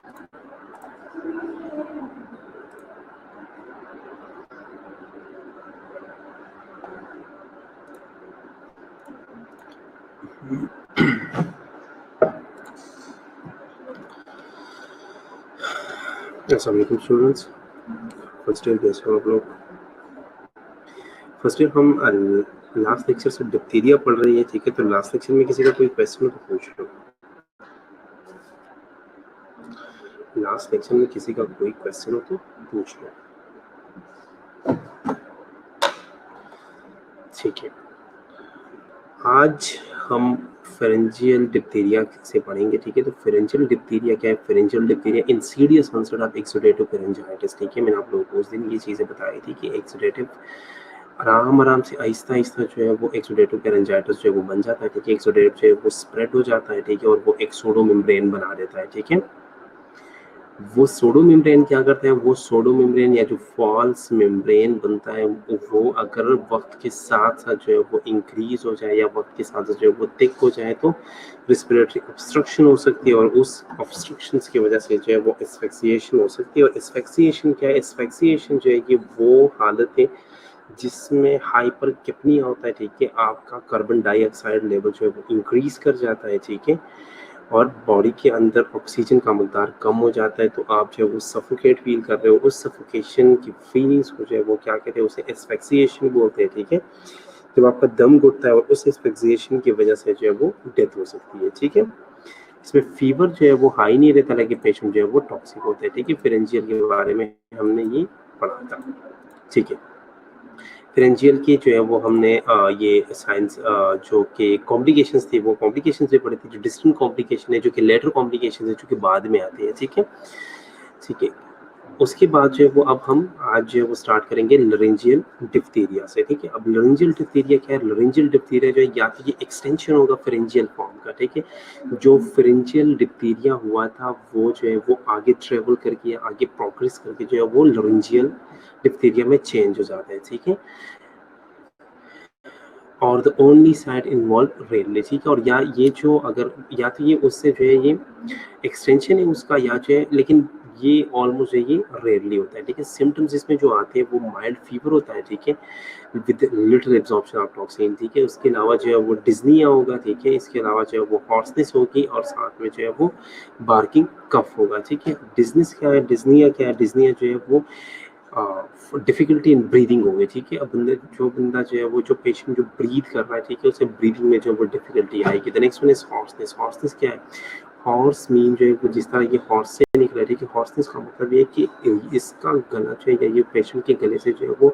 अस्सलाम वालेकुम students. First year कैसे हो आप लोग? फर्स्ट ईयर हम लास्ट लेक्चर से डिप्थीरिया पढ़ रही है, ठीक है? तो लास्ट लेक्चर में किसी का कोई क्वेश्चन हो तो पूछ लो। लास्ट लेक्चर में किसी का कोई क्वेश्चन हो तो पूछ लो, ठीक है? आज हम फेरेंजियल डिप्थीरिया से पढ़ेंगे, ठीक है? तो फेरेंजियल डिप्थीरिया क्या है? Pharyngeal diphtheria insidious onset of exudative pharyngitis, ठीक है? मैंने आप लोगों को उस दिन ये चीज़ें बताई थी कि एक्सुडेटिव आराम से आहिस्ता-आहिस्ता जो है वो एक्सुडेटिव फेरेंजाइटिस जो है वो बन जाता है, ठीक है? एक्सुडेटिव जो है वो स्प्रेड हो जाता है, ठीक है? और वो एक सूडो मेम्ब्रेन बना देता है, ठीक है? वो सूडो मेम्ब्रेन क्या करता है? वो सूडो मेम्ब्रेन या जो फॉल्स मेम्ब्रेन बनता है वो अगर वक्त के साथ-साथ जो है वो इंक्रीज हो जाए या वक्त के साथ जो है वो थिक हो जाए तो रेस्पिरेटरी ऑब्स्ट्रक्शन हो सकती है, और उस ऑब्स्ट्रक्शंस की वजह से जो है वो एस्फिक्सिएशन हो सकती है। और एस्फिक्सिएशन क्या है? एस्फिक्सिएशन जो है कि वो हालत है जिसमें हाइपर किपनिया होता है, ठीक है? आपका कार्बन डाइऑक्साइड लेवल जो है वो इंक्रीज कर जाता है, ठीक है? और बॉडी के अंदर ऑक्सीजन का मकदार कम हो जाता है, तो आप जो है वो सफोकेट फील कर रहे हो। उस सफोकेशन की फीलिंग्स को जो है वो क्या कहते हैं? उसे एस्फिक्सिएशन बोलते हैं, ठीक है? जब आपका दम घुटता है और उस एस्फिक्सिएशन की वजह से जो है वो डेथ हो सकती है, ठीक है? इसमें फीवर जो है वो हाई नहीं रहता, लेकिन पेशेंट जो है वो टॉक्सिक होते हैं, ठीक है? फेरेंजियल के बारे में हमने ये पढ़ा था, ठीक है? फेरेंजियल की जो है वो हमने ये साइंस जो कि कॉम्प्लिकेशंस थी वो कॉम्प्लिकेशंस भी पढ़ी थी, जो डिस्टिंक्ट कॉम्प्लिकेशन है, जो कि लेटर कॉम्प्लिकेशन है, जो कि बाद में आती है, ठीक है? ठीक है। उसके बाद जो है वो अब हम आज जो है वो स्टार्ट करेंगे लरेंजियल डिप्थीरिया से, ठीक है? अब लरेंजियल डिप्थीरिया क्या है? लरेंजियल डिप्थीरिया जो है या तो ये एक्सटेंशन होगा फेरेंजियल फॉर्म का, ठीक है? जो फेरेंजियल डिप्थीरिया हुआ था वो जो है वो आगे ट्रेवल करके आगे प्रोग्रेस करके जो है वो लरेंजियल डिप्थीरिया में चेंज हो जाता है, ठीक है? और द ओनली साइट इन्वॉल्व रेनले, ठीक है? और या ये जो अगर या तो ये उससे जो है ये एक्सटेंशन है उसका या जो है, लेकिन ये ऑलमोस्ट ये रेयरली होता है, ठीक है? सिम्टम्स इसमें जो आते हैं वो माइल्ड फीवर होता है, ठीक है? With little absorption of toxin, ठीक है? उसके अलावा जो है वो डिज़निया होगा, ठीक है? इसके अलावा जो है वो हॉर्सनेस होगी और साथ में जो है वो बार्किंग कफ होगा, ठीक है? डिज़नेस क्या है? डिज़निया क्या है? डिज़निया जो है वो डिफिकल्टी इन ब्रीदिंग हो गई, ठीक है? अब बंदा जो है वो जो पेशेंट जो ब्रीथ कर रहा है, ठीक है? उसे ब्रीदिंग में जो है वो डिफिकल्टी आएगी। The next one is hoarseness. Hoarseness क्या है? हॉर्स मीन जो है वो जिस तरह ये हॉर्स से निकला है, ठीक है? हॉर्सनेस का मतलब ये है कि इसका गला जो है या ये पेशेंट के गले से जो है वो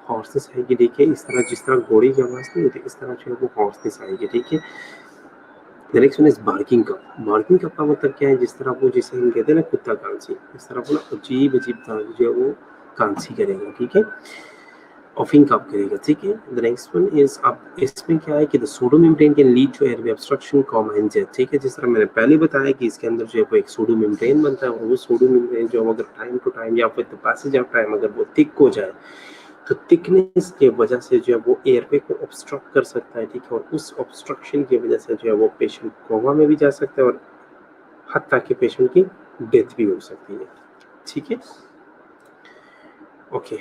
हॉर्सनेस आएगी, ठीक है? इस तरह जिस तरह घोड़े की आवाज़ नहीं होती, इस तरह जो है वो हॉर्सनेस आएगी, ठीक है? The next one is barking cup. Barking cup का मतलब क्या है? जिस तरह वो जिसे हम कहते हैं ना कुत्ता कांसी, इस तरह वो ना अजीब-अजीब तरह की जो है वो कांसी करेगा, ठीक है? ऑफिंग कब करेगा, ठीक है? द नेक्स्ट वन इज अब इसमें क्या है कि the pseudo membrane can lead to airway obstruction comma anxiety, ठीक है? जिस तरह मैंने पहले बताया कि इसके अंदर जो है वो एक सूडो मेम्ब्रेन बनता है, और वो सूडो मेम्ब्रेन जो है अगर टाइम टू टाइम या फिर द पैसेज ऑफ टाइम अगर वो थिक हो जाए तो थिकनेस की वजह से जो है वो एयरवे को ऑब्स्ट्रक्ट कर सकता है, ठीक है? और उस ऑब्स्ट्रक्शन की वजह से जो है वो पेशेंट कोमा में भी जा सकता है और हत्ता कि पेशेंट की डेथ भी हो सकती है, ठीक है? ओके।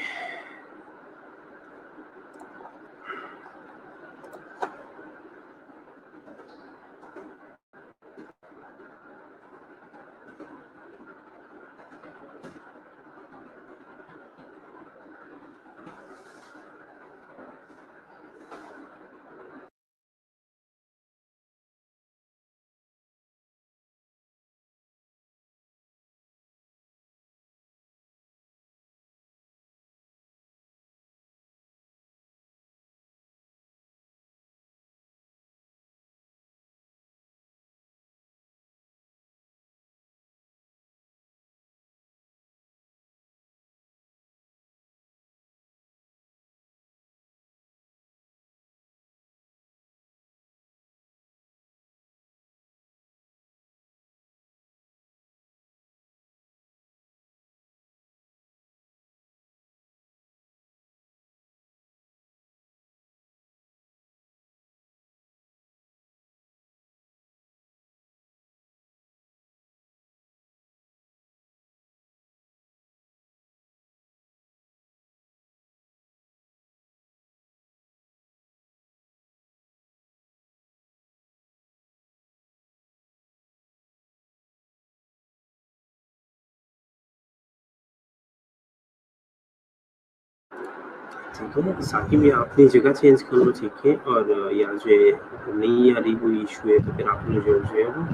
ठीक है, साकिब या अपनी जगह चेंज कर लो, ठीक है, और या जो है नहीं आ रही कोई इशू है तो फिर आप लोग जो है वो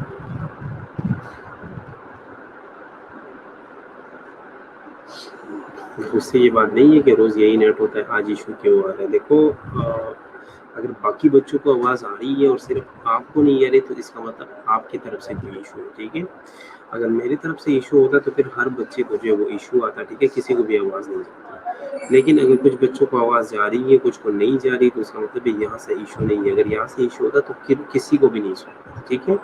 उससे ये बात नहीं है कि रोज़ यही नेट होता है, आज इशू क्यों आ रहा है। देखो अगर बाकी बच्चों को आवाज़ आ रही है और सिर्फ आपको नहीं आ रही तो इसका मतलब आपकी तरफ से कोई इशू है, ठीक है। अगर मेरी तरफ से इशू होता तो फिर हर बच्चे को जो है वो इशू आता, ठीक है, किसी को भी आवाज़ नहीं जाती। लेकिन अगर कुछ बच्चों को आवाज़ जा रही है, कुछ को नहीं जा रही, तो इसका मतलब है यहाँ से इशू नहीं है। अगर यहाँ से इशू होता तो फिर किसी को भी नहीं सुनता, ठीक है।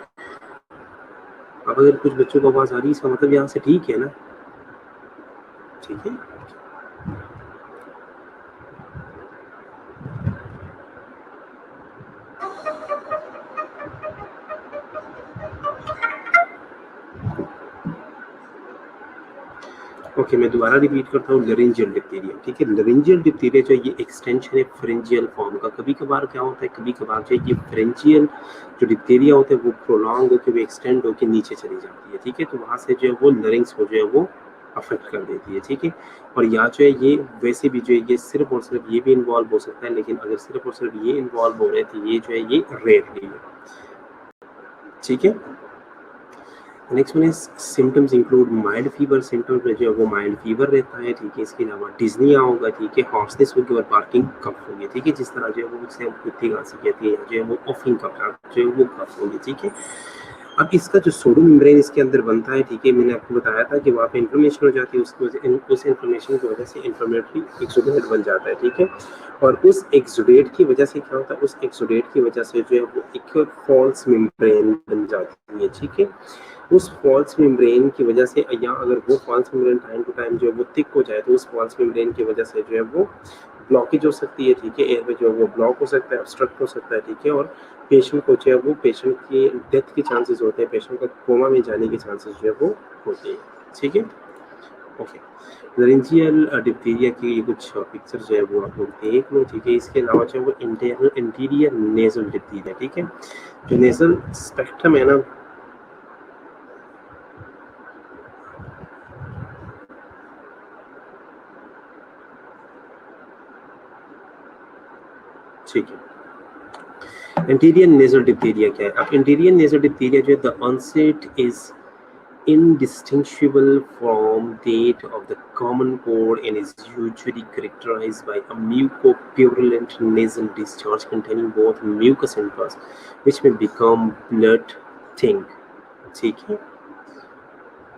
अब अगर कुछ बच्चों को आवाज़ आ रही है इसका मतलब यहाँ से ठीक है ना, ठीक है। ओके, मैं दोबारा रिपीट करता हूँ, लरिंजियल डिप्थीरिया, ठीक है। लरिंजियल डिप्थीरिया जो ये एक्सटेंशन है फ्रिंजियल फॉर्म का। कभी कभार क्या होता है, कभी कभार जो ये फ्रिंजियल जो डिप्थीरिया होता है वो प्रोलॉन्ग होकर वो एक्सटेंड होकर नीचे चली जाती है, ठीक है। तो वहाँ से जो है वो लरिंग्स को जो है वो अफेक्ट कर देती है, ठीक है। और या जो है ये वैसे भी जो है ये सिर्फ और सिर्फ ये भी इन्वॉल्व हो सकता है, लेकिन अगर सिर्फ और सिर्फ ये इन्वॉल्व हो रहे हैं तो ये जो है ये रेयरली है, ठीक है। Next one is symptoms include mild fever. Symptoms में जो है वो माइल्ड फीवर रहता है, ठीक है। इसके अलावा डिजनिया होगा, ठीक है, हॉर्सनेस होगी और बार्किंग कफ होगी, ठीक है। जिस तरह जो है वो उससे हम कुत्ती खांसी कहती है, जो है वो ऑफिंग कफ जो है वो कफ होगी, ठीक है। अब इसका जो सोडियम मेम्ब्रेन इसके अंदर बनता है, ठीक है, मैंने आपको बताया था कि वहाँ पे इन्फ्लेमेशन हो जाती है, उस इन्फ्लेमेशन की वजह से इन्फ्लेमेटरी एक्सुडेट बन जाता है, ठीक है। और उस एक्सुडेट की वजह से क्या होता है, उस एक्सुडेट की वजह से जो है वो एक फॉल्स मेम्ब्रेन बन जाती है, ठीक है। उस फॉल्स मेम्ब्रेन की वजह से या अगर वो false membrane time to time जो है वो थिक हो जाए तो उस फॉल्स मेम्ब्रेन की वजह से जो है वो ब्लॉकेज हो सकती है, ठीक है। एयरवे जो है वो ब्लॉक हो सकता है, ऑब्स्ट्रक्ट हो सकता है, ठीक है। और पेशेंट को जो है वो पेशेंट की डेथ के चांसेस होते हैं, पेशेंट का कोमा में जाने के चांसेस जो है वो होते हैं, ठीक है। ओके, लरिंजियल डिप्थीरिया की ये कुछ पिक्चर जो है वो आप लोग देख लो, ठीक है। इसके अलावा जो है वो इंटीरियर नेजल डिप्थीरिया, ठीक है। जो नेजल स्पेक्ट्रम है ना, ठीक है। इंटीरियर नेजल डिप्थीरिया क्या है? अब इंटीरियर नेजल डिप्थीरिया जो है the onset is indistinguishable from that of the common cold and is usually characterized by a mucopurulent nasal discharge containing both mucus and pus, which may become blood thin, ठीक है।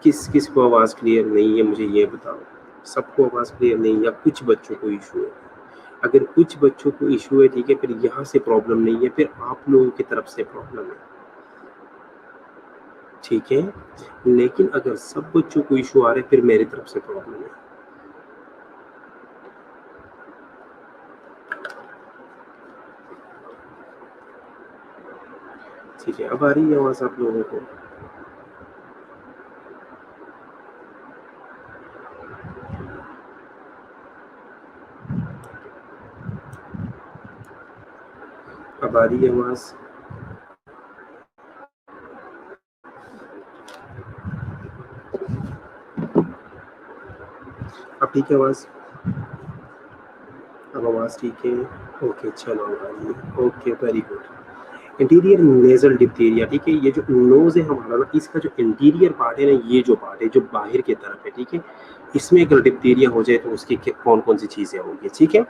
किस किस को आवाज़ clear नहीं है मुझे ये बताओ, सबको आवाज़ क्लियर नहीं है या कुछ बच्चों को इशू है? अगर कुछ बच्चों को इशू है, ठीक है, फिर यहाँ से प्रॉब्लम नहीं है, फिर आप लोगों की तरफ से प्रॉब्लम है, ठीक है। लेकिन अगर सब बच्चों को इशू आ रहा है फिर मेरी तरफ से प्रॉब्लम है, ठीक है। अब आ रही है आवाज़ आप लोगों को? अब आ रही है आवाज़? अब ठीक है आवाज़? अब आवाज़ ठीक है? ओके, चलो अब आ रही है। Okay, very good. Interior nasal diphtheria, ठीक है। ये जो नोज है हमारा ना, इसका जो इंटीरियर पार्ट है ना, ये जो पार्ट है जो बाहर की तरफ है, ठीक है, इसमें अगर डिप्थीरिया हो जाए तो उसकी कौन कौन सी चीज़ें होंगी, ठीक है।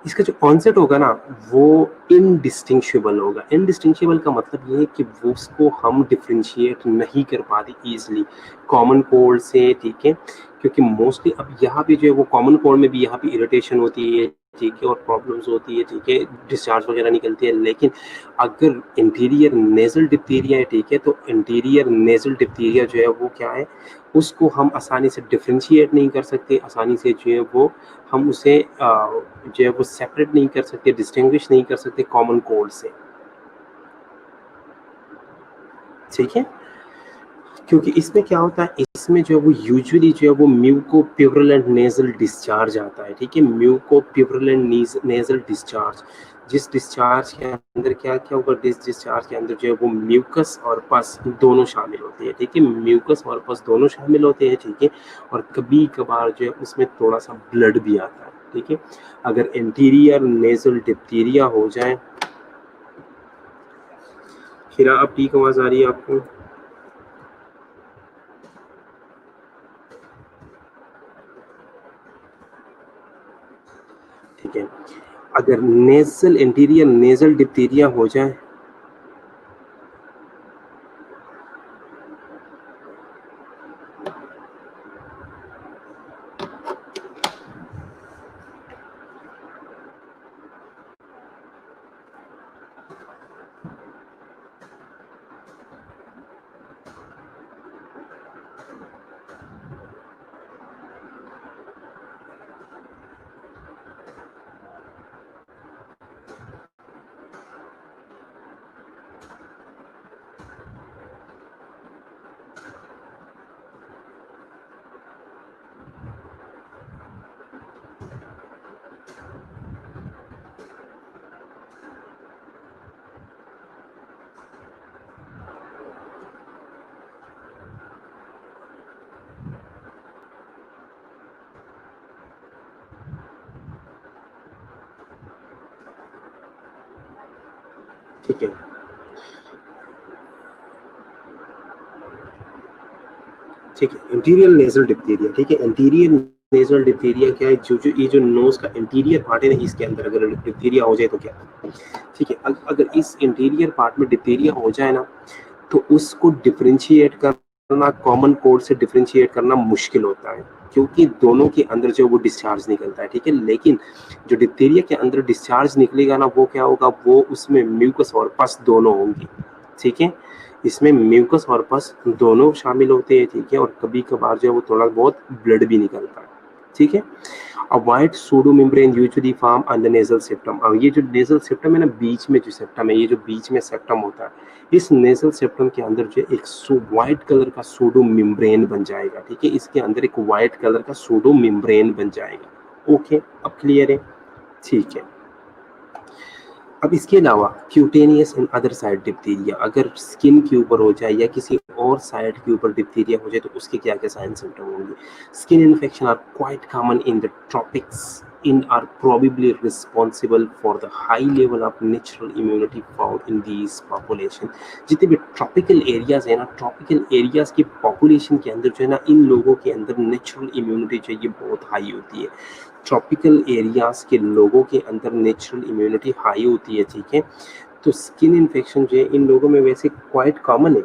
इसका जो कॉन्सेप्ट होगा ना वो इनडिस्टिंक्शेबल होगा। इनडिस्टिंक्शेबल का मतलब ये है कि वो उसको हम डिफ्रेंशिएट नहीं कर पाते ईजिली कॉमन कोल्ड से, ठीक है। क्योंकि मोस्टली अब यहाँ पे जो है वो कॉमन कोल्ड में भी यहाँ पे इरिटेशन होती है, ठीक है, और प्रॉब्लम्स होती है, ठीक है, डिस्चार्ज वगैरह निकलती है। लेकिन अगर इंटीरियर नेजल डिप्थीरिया है, ठीक है, तो इंटीरियर नेजल डिप्थीरिया जो है वो क्या है, उसको हम आसानी से डिफ्रेंशिएट नहीं कर सकते, आसानी से जो है वो हम उसे जो है वो सेपरेट नहीं कर सकते, डिस्टिंग्विश नहीं कर सकते कॉमन कोल्ड से, ठीक है। क्योंकि इसमें क्या होता है, इसमें जो है वो यूजुअली जो है वो म्यूकोप्यूरलेंट नेजल डिस्चार्ज आता है, ठीक है, म्यूकोप्यूरलेंट नेजल डिस्चार्ज, जिस डिस्चार्ज के अंदर क्या क्या होगा, डिस्चार्ज के अंदर जो है वो म्यूकस और पस दोनों शामिल होते हैं, ठीक है, म्यूकस और पस दोनों शामिल होते हैं, ठीक है, और कभी कभार जो है उसमें थोड़ा सा ब्लड भी आता है, ठीक है। अगर एंटीरियर नेजल डिप्थीरिया हो जाए, फिर अब ठीक आवाज आ रही है आपको? ठीक है, अगर नेजल एंटीरियर नेजल डिप्थीरिया हो जाए, ठीक है, ठीक है, इंटीरियर नेजल डिप्थीरिया, ठीक है, इंटीरियर नेजल डिप्थीरिया क्या है, जो जो ये जो नोज का इंटीरियर पार्ट है ना, इसके अंदर अगर डिप्थीरिया हो जाए तो क्या, ठीक है, अगर इस इंटीरियर पार्ट में डिप्थीरिया हो जाए ना, तो उसको डिफरेंशिएट करना, कॉमन कोल्ड से डिफरेंशिएट करना मुश्किल होता है, क्योंकि दोनों के अंदर जो वो डिस्चार्ज निकलता है, ठीक है, लेकिन जो डिप्थीरिया के अंदर डिस्चार्ज निकलेगा ना, वो क्या होगा, वो उसमें म्यूकस और पस दोनों होंगी, ठीक है, इसमें म्यूकस और पस दोनों शामिल होते हैं, ठीक है, और कभी कभार जो है वो थोड़ा बहुत ब्लड भी निकलता है, ठीक है। A white pseudomembrane usually form on the nasal septum। अब ये जो नेजल सेप्टम है ना, बीच में जो सेप्टम है, ये जो बीच में सेप्टम होता है, इस नेजल सेप्टम के अंदर जो एक व्हाइट कलर का सूडो मेम्ब्रेन बन जाएगा, ठीक है, इसके अंदर एक व्हाइट कलर का सूडो मेम्ब्रेन बन जाएगा। ओके, अब क्लियर है? ठीक है। अब इसके अलावा cutaneous and other side diphtheria, अगर स्किन के ऊपर हो जाए या किसी और साइड के ऊपर डिप्थीरिया हो जाए तो उसके क्या क्या साइन सिम्टम होंगे? Skin infection are quite common in the tropics in are probably responsible for the high level of natural immunity found in these population। जितने भी ट्रॉपिकल एरियाज है ना, ट्रॉपिकल एरियाज की पॉपुलेशन के अंदर जो है ना, इन लोगों के अंदर नेचुरल इम्यूनिटी जो है ये बहुत हाई होती है। ट्रॉपिकल एरियाज के लोगों के अंदर नेचुरल इम्यूनिटी हाई होती है, ठीक है। तो स्किन इन्फेक्शन जो है इन लोगों में वैसे क्वाइट कॉमन है,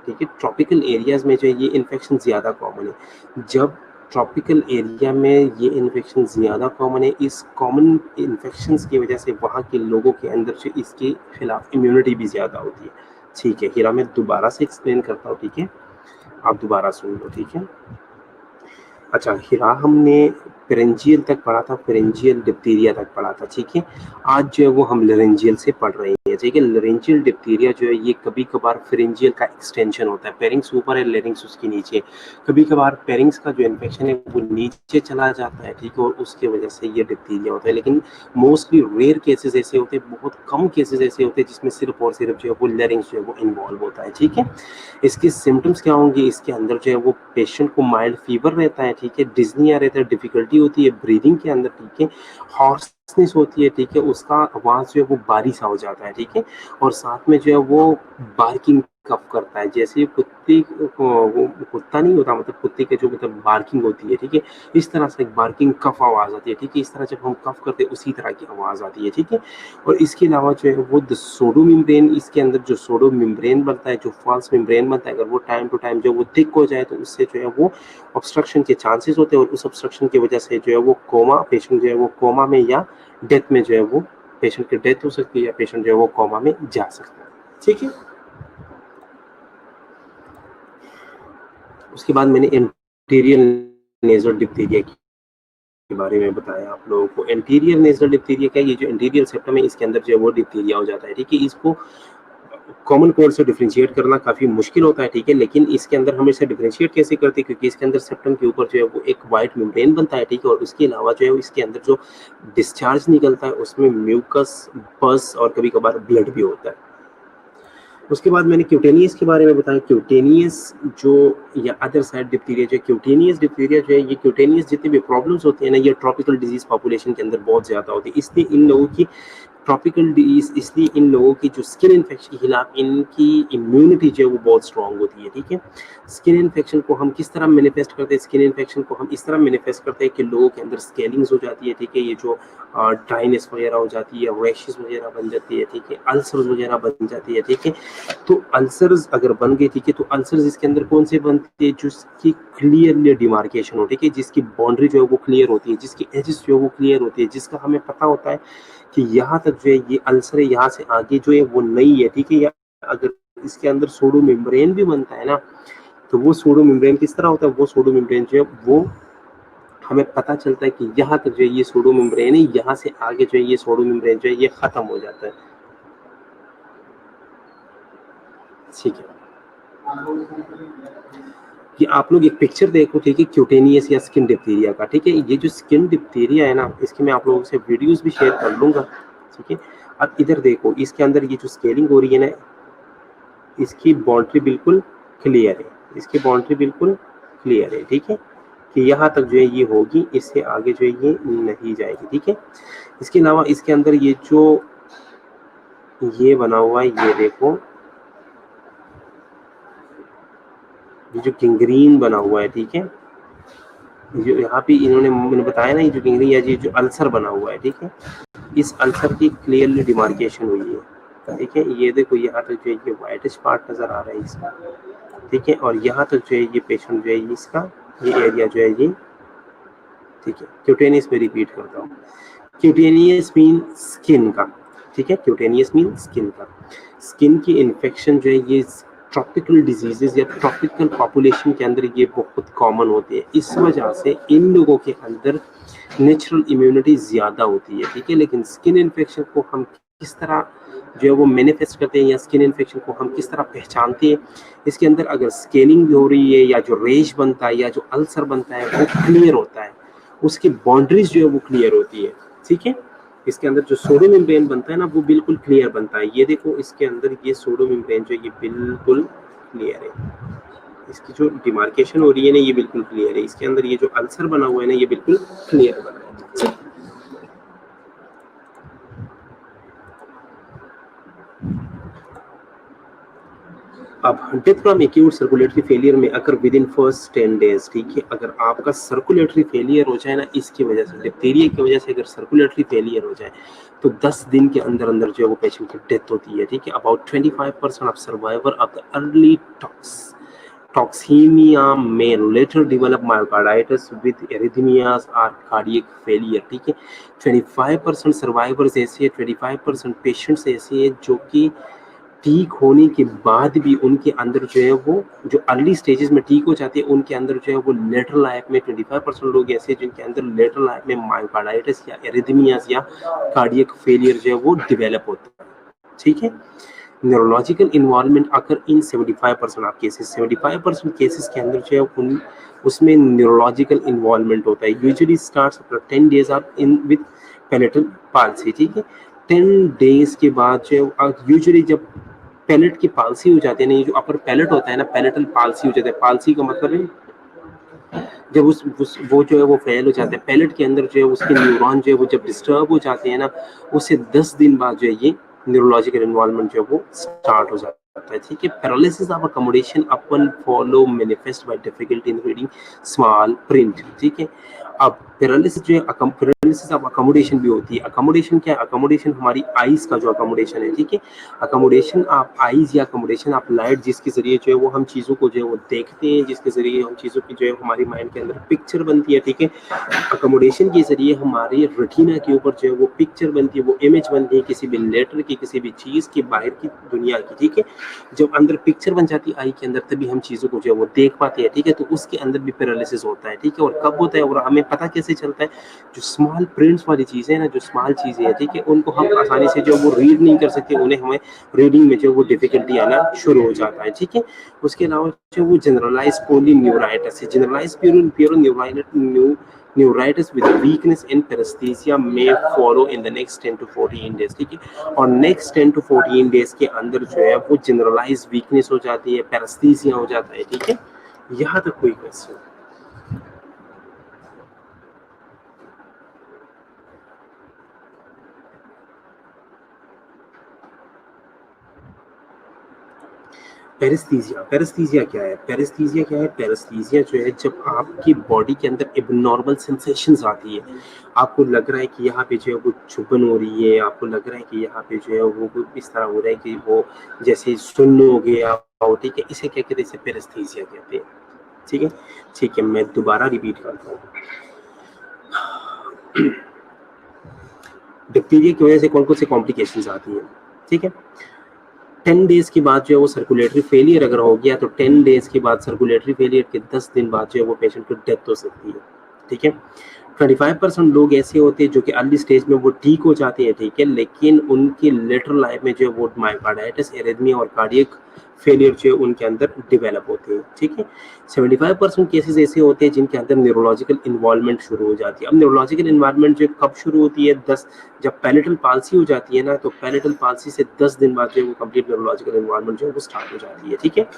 ठीक है, ट्रॉपिकल एरियाज में जो है ये इन्फेक्शन ज़्यादा कॉमन है। जब ट्रॉपिकल एरिया में ये इन्फेक्शन ज़्यादा कॉमन है, इस कॉमन इन्फेक्शंस की वजह से वहाँ के लोगों के अंदर जो इसके खिलाफ इम्यूनिटी भी ज़्यादा होती है, ठीक है। हीरा मैं दोबारा से एक्सप्लेन करता हूँ, ठीक है, आप दोबारा सुन लो, ठीक है। अच्छा, हीरा हमने फेरेंजियल तक पढ़ा था, फेरेंजियल डिप्थीरिया तक पढ़ा था, ठीक है। आज जो है वो हम लेरेंजियल से पढ़ रहे हैं, ठीक है। लेरेंजियल डिप्थीरिया जो है ये कभी कभार फेरेंजियल का एक्सटेंशन होता है, पेरिंग्स ऊपर है, लेरिंग्स उसके नीचे। कभी कभार पेरिंग्स का जो इन्फेक्शन है वो नीचे चला जाता है, ठीक है, और उसके वजह से ये डिप्थीरिया होता है। लेकिन मोस्टली रेयर केसेस ऐसे होते हैं, बहुत कम केसेस ऐसे होते हैं जिसमें सिर्फ और सिर्फ जो है वो लेरिंग्स जो है वो इन्वॉल्व होता है, ठीक है। इसके सिम्टम्स क्या होंगे? इसके अंदर जो है वो पेशेंट को माइल्ड फीवर रहता है, ठीक है, डिज्निया रहता है, डिफिकल्टी होती है ब्रीदिंग के अंदर, ठीक है, हॉर्सनेस होती है, ठीक है, उसका आवाज जो है वो बारी सा हो जाता है, ठीक है, और साथ में जो है वो बार्किंग कफ करता है, जैसे कुत्ते वो कुत्ता नहीं होता, मतलब कुत्ते के जो मतलब बार्किंग होती है, ठीक है, इस तरह से बार्किंग कफ आवाज आती है, ठीक है, इस तरह जब हम कफ करते हैं उसी तरह की आवाज आती है, ठीक है। और इसके अलावा जो है वो सोडो मेम्ब्रेन, इसके अंदर जो सोडो मेम्ब्रेन बनता है, जो फॉल्स मेम्ब्रेन बनता है, अगर वो टाइम टू टाइम जो वो थिक हो जाए तो उससे जो है वो ऑब्स्ट्रक्शन के चांसेस होते हैं, और उस ऑब्स्ट्रक्शन की वजह से जो है वो कोमा, पेशेंट जो है वो कोमा में या डेथ में जो है वो पेशेंट की डेथ हो सकती है, या पेशेंट जो है वो कोमा में जा सकता है, ठीक है। उसके बाद मैंने एंटीरियर नेजल डिप्थीरिया के बारे में बताया आप लोगों को। एंटीरियर नेजल डिप्थीरिया क्या है? ये जो एंटीरियर सेप्टम है इसके अंदर जो है वो डिप्थीरिया हो जाता है, ठीक है। इसको कॉमन कोड से डिफरेंशिएट करना काफ़ी मुश्किल होता है, ठीक है, लेकिन इसके अंदर हम इसे डिफरेंशिएट कैसे करते हैं, क्योंकि इसके अंदर सेप्टम के ऊपर जो है वो एक वाइट मेम्ब्रेन बनता है, ठीक है, और उसके अलावा जो है इसके अंदर जो डिस्चार्ज निकलता है उसमें म्यूकस, पस और कभी कभार ब्लड भी होता है। उसके बाद मैंने क्यूटेनियस के बारे में बताया। क्यूटेनियस जो या अदर साइड डिप्थीरिया जो क्यूटेनियस डिप्थीरिया जो है, ये क्यूटेनियस जितनी भी प्रॉब्लम्स होती है ना, ये ट्रॉपिकल डिजीज पॉपुलेशन के अंदर बहुत ज़्यादा होती है, इसलिए इन लोगों की ट्रॉपिकल डिजीज, इसलिए इन लोगों की जो स्किन इन्फेक्शन के खिलाफ इनकी इम्यूनिटी जो है वो बहुत स्ट्रांग होती है, ठीक है। स्किन इन्फेक्शन को हम किस तरह मैनिफेस्ट करते हैं, स्किन इन्फेक्शन को हम इस तरह मैनिफेस्ट करते हैं कि लोगों के अंदर स्केलिंग्स हो जाती है, ठीक है, ये जो ड्राइनेस वगैरह हो जाती है, रैशेस वगैरह बन जाती है, ठीक है, अल्सर्स वगैरह बन जाती है, ठीक है। तो अल्सर्स अगर बन गए, ठीक है, तो अल्सर्स इसके अंदर कौन से बनते हैं, जिसकी क्लियरली डिमार्केशन हो, ठीक है, जिसकी बाउंड्री जो है वो क्लियर होती है, जिसकी एजेस जो है वो क्लियर होती है, जिसका हमें पता होता है कि यहाँ तक जो है ये अल्सर है, यहाँ से आगे जो है वो नहीं है, ठीक है। या अगर इसके अंदर सूडो मेम्ब्रेन भी बनता है ना, तो वो सूडो मेम्ब्रेन किस तरह होता है, वो सूडो मेम्ब्रेन जो है वो हमें पता चलता है कि यहाँ तक जो है ये सूडो मेम्ब्रेन है, यहाँ से आगे जो है ये सूडो मेम्ब्रेन जो है ये खत्म हो जाता है, ठीक है। कि आप लोग एक पिक्चर देखो, ठीक है, क्यूटेनियस या स्किन डिप्थीरिया का, ठीक है। ये जो स्किन डिप्थीरिया है ना, इसकी मैं आप लोगों से वीडियोस भी शेयर कर लूंगा, ठीक है। अब इधर देखो, इसके अंदर ये जो स्केलिंग हो रही है ना, इसकी बाउंड्री बिल्कुल क्लियर है, इसकी बाउंड्री बिल्कुल क्लियर है, ठीक है, कि यहाँ तक जो है ये होगी, इससे आगे जो है ये नहीं जाएगी, ठीक है। इसके अलावा इसके अंदर ये जो ये बना हुआ है, ये देखो, ये जो किंग्रीन बना हुआ है, ठीक है, जो यहाँ पे इन्होंने बताया ना, ये जो किंग्रीन या ये जो अल्सर बना हुआ है, ठीक है, इस अल्सर की क्लियरली डिमार्केशन हुई है, ठीक है। ये देखो, यहाँ तक जो है ये वाइटिश पार्ट नजर आ रहा है इसका, ठीक है, और यहाँ तक जो है ये पेशेंट जो है इसका ये एरिया जो है ये, ठीक है। क्यूटेनियस में रिपीट करता हूँ, क्यूटेनियस मीन स्किन का, ठीक है, क्यूटेनियस मीन स्किन का। स्किन की इन्फेक्शन जो है ये ट्रॉपिकल डिजीजेस या ट्रॉपिकल पॉपुलेशन के अंदर ये बहुत कॉमन होते हैं, इस वजह से इन लोगों के अंदर नेचुरल इम्यूनिटी ज़्यादा होती है, ठीक है। लेकिन स्किन इन्फेक्शन को हम किस तरह जो है वो मैनिफेस्ट करते हैं, या स्किन इन्फेक्शन को हम किस तरह पहचानते हैं, इसके अंदर अगर स्केलिंग भी हो रही है, या जो रेश बनता है, या जो अल्सर बनता है वो क्लियर होता है, उसकी बाउंड्रीज जो है वो क्लियर होती है, ठीक है। इसके अंदर जो सूडो मेम्ब्रेन बनता है ना, वो बिल्कुल क्लियर बनता है। ये देखो, इसके अंदर ये सूडो मेम्ब्रेन जो है ये बिल्कुल क्लियर है, इसकी जो डिमार्केशन हो रही है ना, ये बिल्कुल क्लियर है। इसके अंदर ये जो अल्सर बना हुआ है ना, ये बिल्कुल क्लियर बना है। अब death from acute circulatory failure में अगर विद इन फर्स्ट 10 डेज, ठीक है, अगर आपका सर्कुलेटरी फेलियर हो जाए ना, इसकी वजह से, डिप्थीरिया की वजह से अगर सर्कुलेटरी फेलियर हो जाए, तो 10 दिन के अंदर अंदर जो है वो पेशेंट की डेथ होती है, ठीक है। About 25% of survivor of the early toxemia may later develop myocarditis with arrhythmias or cardiac failure, ठीक है। 25% सर्वाइवर्स ऐसे, 25% पेशेंट्स ऐसे हैं जो कि ठीक होने के बाद भी उनके अंदर जो है वो, जो अर्ली स्टेजेस में ठीक हो जाते हैं, उनके अंदर जो है वो लेटर लाइफ में 25% लोग ऐसे जिनके अंदर लेटर लाइफ में मायोकार्डाइटिस या एरिथमियास या कार्डियक फेलियर जो है वो डेवलप होता है, ठीक है। Neurological involvement occur in 75% of cases, 75% cases के अंदर जो है उन उसमें न्यूरोलॉजिकल इन्वॉल्वमेंट होता है। Usually starts after 10 days of in with palatal palsy, ठीक है। 10 डेज के बाद जो है यूजुअली जब पैलेट की पाल्सी हो जाती है ना, ये जो अपर पैलेट होता है ना, पैलेटल पाल्सी हो जाता है। पाल्सी का मतलब है जब उस वो जो है वो फेल हो जाता है, पैलेट के अंदर जो है उसके न्यूरॉन जो है वो जब डिस्टर्ब हो जाते हैं ना, उससे 10 दिन बाद जो है ये न्यूरोलॉजिकल इन्वॉल्वमेंट जो है वो स्टार्ट हो जाता है, ठीक है। Paralysis of accommodation upon follow manifest by difficulty in reading small print, ठीक है। अब पैरालिसिस जो है पैरालिसिस ऑफ अकोमोडेशन भी होती है। अकोमोडेशन क्या है? अकोमोडेशन हमारी आईज का जो अकोमोडेशन है, ठीक है। अकोमोडेशन ऑफ आईज या अकोमोडेशन ऑफ लाइट, जिसके जरिए जो है वो हम चीज़ों को जो है वो देखते हैं, जिसके जरिए हम चीज़ों की जो है हमारी माइंड के अंदर पिक्चर बनती है, ठीक है। अकोमोडेशन के जरिए हमारे रेटिना के ऊपर जो है वो पिक्चर बनती है, वो इमेज बनती है किसी भी लेटर की, किसी भी चीज़ की, बाहर की दुनिया की, ठीक है। जब अंदर पिक्चर बन जाती है आई के अंदर, तभी हम चीज़ों को जो है वो देख पाते हैं, ठीक है। तो उसके अंदर भी पैरालिसिस होता है, ठीक है। और कब होता है और हमें पता कैसे कैसे चलता है, जो स्मॉल प्रिंट्स वाली चीज़ें हैं ना, जो स्मॉल चीज़ें हैं, ठीक है, उनको हम आसानी से जो वो रीड नहीं कर सकते, उन्हें हमें रीडिंग में जो वो डिफिकल्टी आना शुरू हो जाता है, ठीक है। उसके अलावा जो वो जनरलाइज पोलीन्यूराइटिस है, generalised neuritis with weakness in paraesthesia में follow in the next 10 to 14 days, ठीक है। और नेक्स्ट 10 to 14 डेज के अंदर जो है वो जनरलाइज वीकनेस हो जाती है, पैरेस्थीसिया हो जाता है, ठीक है। यहाँ तक कोई क्वेश्चन? पैरेस्थीसिया, पैरेस्थीसिया क्या है? पैरेस्थीसिया क्या है? पैरेस्थीसिया जो है जब आपकी बॉडी के अंदर एबनॉर्मल सेंसेशंस आती है, आपको लग रहा है कि यहाँ पे जो है वो चुभन हो रही है, आपको लग रहा है कि यहाँ पे जो है वो इस तरह हो रहा है कि वो जैसे सुन्न हो गया हो, ठीक है, इसे क्या कहते हैं? इसे पैरेस्थीसिया कहते हैं, ठीक है। ठीक है, मैं दोबारा रिपीट करता हूँ। डिप्थीरिया की वजह से कौन कौन सी कॉम्प्लिकेशंस आती हैं, ठीक है। 10 डेज के बाद जो है वो सर्कुलेटरी फेलियर अगर हो गया तो 10 डेज के बाद, सर्कुलेटरी फेलियर के 10 दिन बाद जो है वो पेशेंट की डेथ हो सकती है, ठीक है। 25% लोग ऐसे होते हैं जो कि अर्ली स्टेज में वो ठीक हो जाते हैं, ठीक है, लेकिन उनकी लेटर लाइफ में जो है वो मायोकार्डाइटिस, एरिथमिया और कार्डियक फेलियर जो है उनके अंदर डिवेलप होते हैं, ठीक है। 75% केसेस ऐसे होते हैं जिनके अंदर न्यूरोलॉजिकल इन्वॉल्वमेंट शुरू हो जाती है। अब न्यूरोलॉजिकल इन्वॉल्वमेंट जो कब शुरू होती है? जब पैलेटल पाल्सी हो जाती है ना, तो पैलेटल पाल्सी से 10 दिन बाद जो है वो कंप्लीट न्यूरोलॉजिकल इन्वॉल्वमेंट जो है वो स्टार्ट हो जाती है, ठीक है।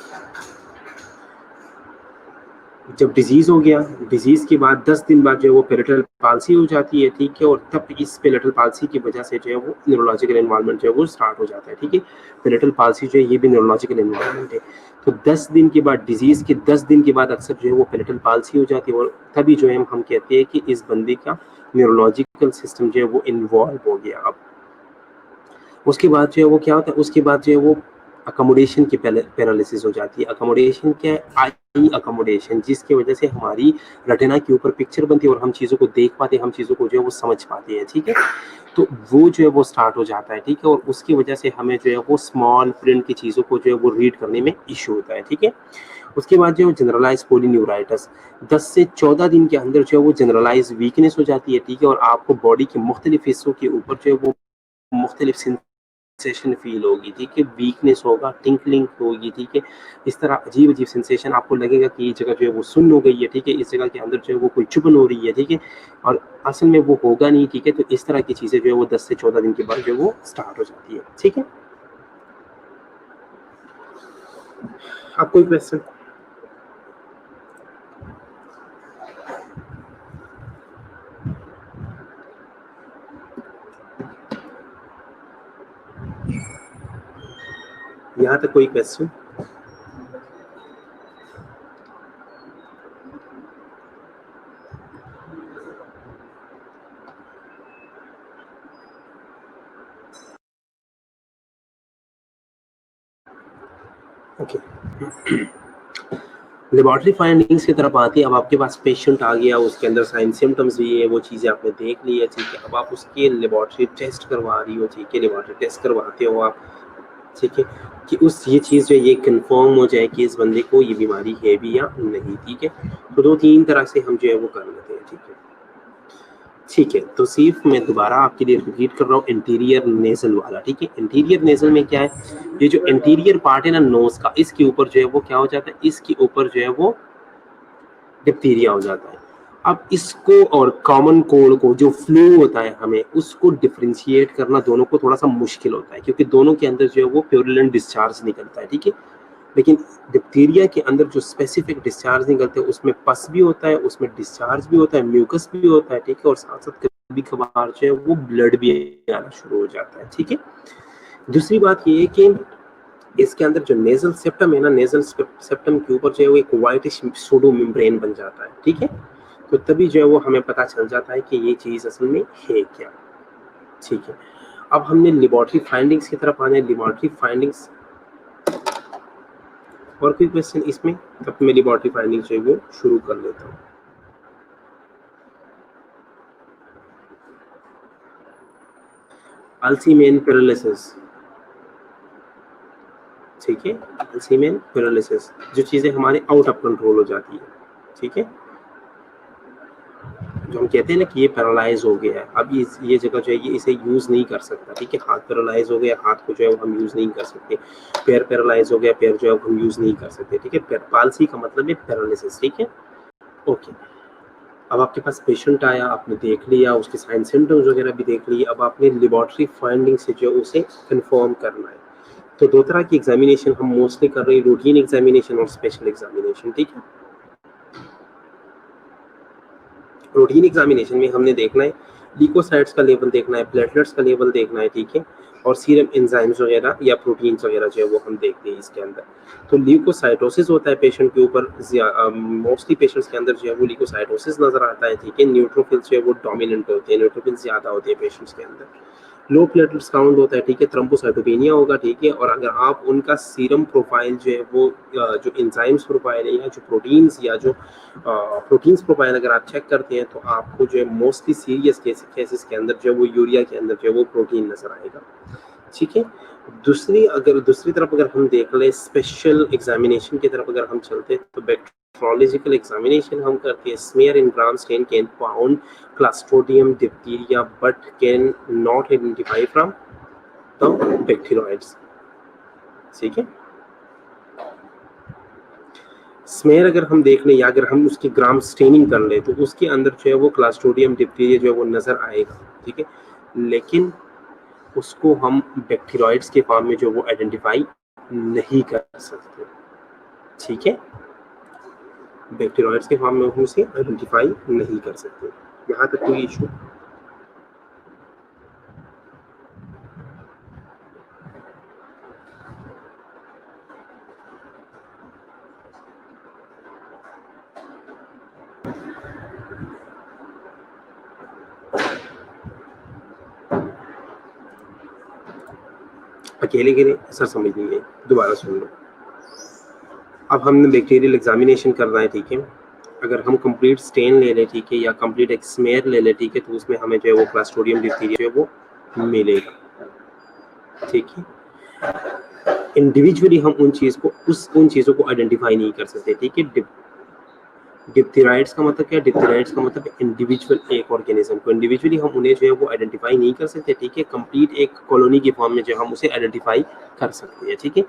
जब डिजीज हो गया, डिजीज के बाद 10 दिन बाद जो है वो पेलेटल पाल्सी हो जाती है, ठीक है, और तब इस पेलेटल पाल्सी की वजह से जो है वो न्यूरोलॉजिकल इन्वॉल्वमेंट जो है वो स्टार्ट हो जाता है, ठीक है। पेलेटल पाल्सी जो है ये भी न्यूरोलॉजिकल इन्वॉल्वमेंट है। तो 10 दिन के बाद, डिजीज के 10 दिन के बाद अक्सर जो है वो पेलेटल पाल्सी हो जाती है, और तभी जो है हम कहते हैं कि इस बंदे का न्यूरोलॉजिकल सिस्टम जो है वो इन्वॉल्व हो गया। अब उसके बाद जो है वो क्या होता है? उसके बाद जो है वो अकोमोडेशन की पैरालिसिस हो जाती है। अकोमोडेशन क्या है? आई अकोमोडेशन, जिसकी वजह से हमारी रेटिना के ऊपर पिक्चर बनती है और हम चीज़ों को देख पाते हैं, हम चीज़ों को जो है वो समझ पाते हैं, ठीक है। तो वो जो है वो स्टार्ट हो जाता है, ठीक है, और उसकी वजह से हमें जो है वो स्मॉल प्रिंट की चीज़ों को जो है वो रीड करने में इशू होता है, ठीक है। उसके बाद जो है जनरलाइज पोलीन्यूराइटिस, 10 से 14 दिन के अंदर जो है वो जनरलाइज वीकनेस हो जाती है, ठीक है, और आपको बॉडी के मुख्तलिफ हिस्सों के ऊपर जो है वो मुख्तलिफ सेंसेशन फील होगी, ठीक है, वीकनेस होगा, टिंकलिंग होगी, ठीक है, इस तरह अजीब अजीब सेंसेशन आपको लगेगा कि ये जगह जो है वो सुन्न हो गई है, ठीक है, इस जगह के अंदर जो है वो कोई चुभन हो रही है, ठीक है, और असल में वो होगा नहीं, ठीक है। तो इस तरह की चीज़ें जो है वो 10 से 14 दिन के बाद जो है वो स्टार्ट हो जाती है, ठीक है। आप कोई क्वेश्चन? यहाँ तक कोई क्वेश्चन? ओके, लेबॉर्टरी फाइंडिंग्स की तरफ आती है। अब आपके पास पेशेंट आ गया, उसके अंदर साइन सिम्टम्स भी है, वो चीज़ें आपने देख ली है, ठीक है। अब आप उसके लेबॉर्टरी टेस्ट करवा रही हो, ठीक है, लेबॉर्टरी टेस्ट करवाते हो आप, ठीक है, कि उस ये चीज़ जो है ये कंफर्म हो जाए कि इस बंदे को ये बीमारी है भी या नहीं, ठीक है। तो 2-3 तरह से हम जो है वो कर लेते हैं, ठीक है। ठीक है, तो सिर्फ मैं दोबारा आपके लिए रिपीट कर रहा हूँ, इंटीरियर नेजल वाला, ठीक है। इंटीरियर नेजल में क्या है? ये जो इंटीरियर पार्ट है ना नोज का, इसके ऊपर जो है वो क्या हो जाता है? इसके ऊपर जो है वो डिप्थीरिया हो जाता है। अब इसको और कॉमन कोल्ड को, जो फ्लू होता है, हमें उसको डिफरेंशिएट करना दोनों को थोड़ा सा मुश्किल होता है, क्योंकि दोनों के अंदर जो है वो प्योरुलेंट डिस्चार्ज निकलता है, ठीक है। लेकिन डिप्थीरिया के अंदर जो स्पेसिफिक डिस्चार्ज निकलते हैं उसमें पस भी होता है, उसमें डिस्चार्ज भी होता है, म्यूकस भी होता है, ठीक है, और साथ साथ कभी कभार जो है वो ब्लड भी आना शुरू हो जाता है, ठीक है। दूसरी बात ये है कि इसके अंदर जो नेजल सेप्टम है ना, नेजल सेप्टम के ऊपर जो है वो एक व्हाइटिश सूडो मेम्ब्रेन बन जाता है, ठीक है। तो तभी जो है वो हमें पता चल जाता है कि ये चीज असल में है क्या, ठीक है। अब हमने लेबोरेटरी फाइंडिंग्स की तरफ आना है। लेबोरेटरी फाइंडिंग्स, और कोई क्वेश्चन इसमें? तब मैं लेबोरेटरी फाइंडिंग्स जो है वो शुरू कर लेता हूँ। अल्सीमेन पैरालिसिस, ठीक है, अल्सीमेन पैरालिसिस, जो चीजें हमारे आउट ऑफ कंट्रोल हो जाती है, ठीक है, जो हम कहते हैं ना कि ये पैरालाइज हो गया है, अब ये जगह जो है ये इसे यूज़ नहीं कर सकता, ठीक है। हाथ पैरालाइज हो गया, हाथ को जो है हम यूज़ नहीं कर सकते। पैर पैरालाइज हो गया, पैर जो है हम यूज़ नहीं कर सकते, ठीक है। पाल्सी का मतलब है पैरालिसिस, ठीक है। ओके, अब आपके पास पेशेंट आया, आपने देख लिया, उसके साइन सिम्टम्स वगैरह भी देख लिए, अब आपने लेबोरेटरी फाइंडिंग से जो उसे कंफर्म करना है। तो दो तरह की एग्जामिनेशन हम मोस्टली कर रहे हैं, रूटीन एग्जामिनेशन और स्पेशल एग्जामिनेशन, ठीक है। रूटीन एग्जामिनेशन में हमने देखना है ल्यूकोसाइट्स का लेवल देखना है, प्लेटलेट्स का लेवल देखना है, ठीक है, और सीरम एंजाइम्स वगैरह या प्रोटीन्स वगैरह जो है वो हम देखते हैं इसके अंदर। तो ल्यूकोसाइटोसिस होता है पेशेंट के ऊपर, मोस्टली पेशेंट्स के अंदर जो है वो ल्यूकोसाइटोसिस नजर आता है, ठीक है। न्यूट्रोफिल्स जो है वो डोमिनेंट होते हैं, न्यूट्रोफिल्स ज्यादा होते हैं पेशेंट्स के अंदर। लो प्लेटलेट्स काउंट होता है, ठीक है। थ्रोम्बोसाइटोपेनिया होगा, ठीक है। और अगर आप उनका सीरम प्रोफाइल जो है वो जो एंजाइम्स प्रोफाइल है या जो प्रोटीन्स या जो प्रोटीन्स प्रोफाइल अगर आप चेक करते हैं तो आपको जो है मोस्टली सीरियस केसेस के अंदर जो है वो यूरिया के अंदर जो है वो प्रोटीन नजर आएगा, ठीक है। दूसरी तरफ अगर हम देख लें स्पेशल एग्जामिनेशन की तरफ अगर हम चलते हैं तो बैक्टीरियोलॉजिकल एग्जामिनेशन हम करते हैं। Smear in gram stain can found clostridium diphtheria but cannot identify from the bacteroides, ठीक है। स्मेयर अगर हम देख लें या अगर हम उसकी ग्राम स्टेनिंग कर लें तो उसके अंदर जो है वो क्लास्ट्रोडियम डिप्थीरिया जो है वो नजर आएगा, ठीक है। लेकिन उसको हम बैक्टीरियोइड्स के फॉर्म में जो वो आइडेंटिफाई नहीं कर सकते, ठीक है। बैक्टीरियोइड्स के फॉर्म में हम उसे आइडेंटिफाई नहीं कर सकते। यहाँ तक कोई इशू? अकेले के लिए सर समझ नहीं है, दोबारा सुन लो। अब हमने बैक्टीरियल एग्जामिनेशन करना है, ठीक है। अगर हम कंप्लीट स्टेन ले लें, ठीक है, या कंप्लीट एक स्मेयर ले लें, ठीक है, तो उसमें हमें जो है वो क्लास्ट्रोडियम डिप्थीरिया जो है वो मिलेगा, ठीक है। इंडिविजुअली हम उन चीज़ों को आइडेंटिफाई नहीं कर सकते, ठीक है। डिप्थीराइड्स का मतलब क्या है? डिप्थीराइड्स का मतलब इंडिविजुअल एक ऑर्गेनिज्म को इंडिविजुअली हम उन्हें जो है वो आइडेंटिफाई नहीं कर सकते, ठीक है। कंप्लीट एक कॉलोनी के फॉर्म में जो हम उसे आइडेंटिफाई कर सकते हैं, ठीक है।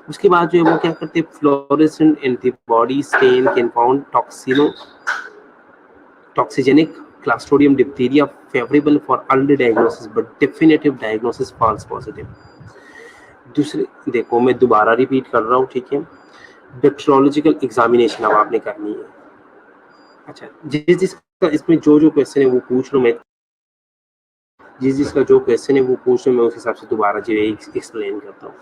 उसके बाद जो है वो क्या करते हैं, fluorescent antibody stain can found toxigenic clostridium diphtheria favourable for early diagnosis but definitive diagnosis false positive. दूसरे देखो, मैं दोबारा रिपीट कर रहा हूँ, ठीक है। बैक्टीरियोलॉजिकल एग्जामिनेशन अब आपने करनी है। अच्छा, जिसका इसमें जो क्वेश्चन है वो पूछ लो, मैं जिसका जो क्वेश्चन है वो पूछ लो, मैं उस हिसाब से दोबारा जो है एक्सप्लेन करता हूँ।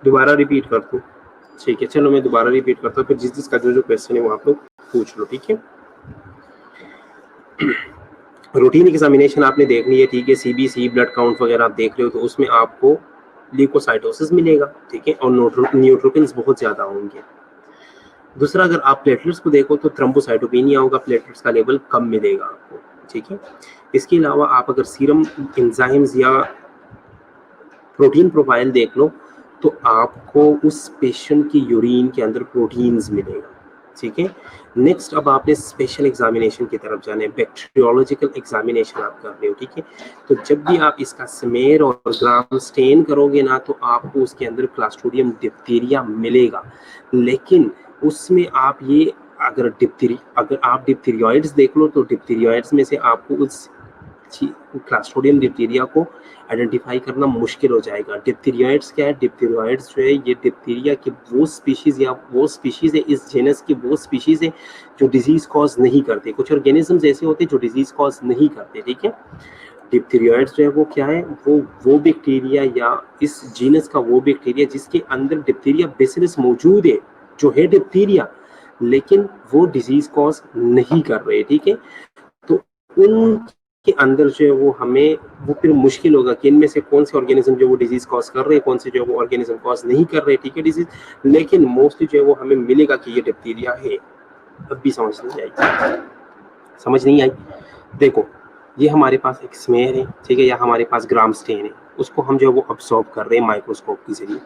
दोबारा रिपीट कर दूँ? ठीक है, चलो मैं दोबारा रिपीट करता हूँ, फिर जिसका जो क्वेश्चन है वो आप लोग पूछ लो, ठीक है। रूटीन एग्जामिनेशन आपने देखनी है, ठीक है। सीबीसी ब्लड काउंट वगैरह आप देख रहे हो तो उसमें आपको ल्यूकोसाइटोसिस मिलेगा, ठीक है, और न्यूट्रोफिल्स बहुत ज्यादा होंगे। दूसरा, अगर आप प्लेटलेट्स को देखो तो थ्रोम्बोसाइटोपेनिया होगा, प्लेटलेट्स का लेवल कम मिलेगा आपको, ठीक है। इसके अलावा आप अगर सीरम एंजाइम्स या प्रोटीन प्रोफाइल देख लो तो आपको उस पेशेंट की यूरिन के अंदर प्रोटीन्स मिलेगा, ठीक है। नेक्स्ट, अब आपने स्पेशल एग्जामिनेशन की तरफ जाना है, बैक्टीरियोलॉजिकल एग्जामिनेशन आप कर रहे हो, ठीक है। तो जब भी आप इसका स्मेयर और ग्राम स्टेन करोगे ना तो आपको उसके अंदर क्लास्ट्रोडियम डिप्थीरिया मिलेगा, लेकिन उसमें आप ये अगर आप डिप्थीरियोइड्स देख लो तो डिप्थीरियोइड्स में से आपको उस क्लास्ट्रोडियम डिप्थीरिया को आइडेंटिफाई करना मुश्किल हो जाएगा। डिप्थीरियोइड्स क्या है? डिप्थीरियोइड्स जो है ये डिप्थीरिया की वो स्पीशीज है, इस जेनस की वो स्पीशीज है जो डिजीज कॉज नहीं करते। कुछ ऑर्गेनिजम्स ऐसे होते हैं जो डिजीज कॉज नहीं करते, ठीक है। डिप्थीरियोइड्स जो है वो क्या है? वो बैक्टीरिया या इस जीनस का वो बैक्टीरिया जिसके अंदर डिप्थीरिया बेसिलस मौजूद है, जो है डिप्थीरिया, लेकिन वो डिजीज कॉज नहीं कर रहे, ठीक है। तो उनके अंदर जो है वो हमें वो फिर मुश्किल होगा कि इनमें से कौन से ऑर्गेनिज्म जो वो डिजीज कॉज कर रहे हैं, कौन से जो है वो ऑर्गेनिज्म कॉज नहीं कर रहे, ठीक है, डिजीज। लेकिन मोस्टली जो है वो हमें मिलेगा कि ये डिप्थीरिया है। अब भी समझ नहीं आई, समझ नहीं आई। देखो, ये हमारे पास एक स्मेयर है, ठीक है, या हमारे पास ग्राम स्टेन है, उसको हम जो है वो ऑब्जॉर्व कर रहे हैं माइक्रोस्कोप के जरिए।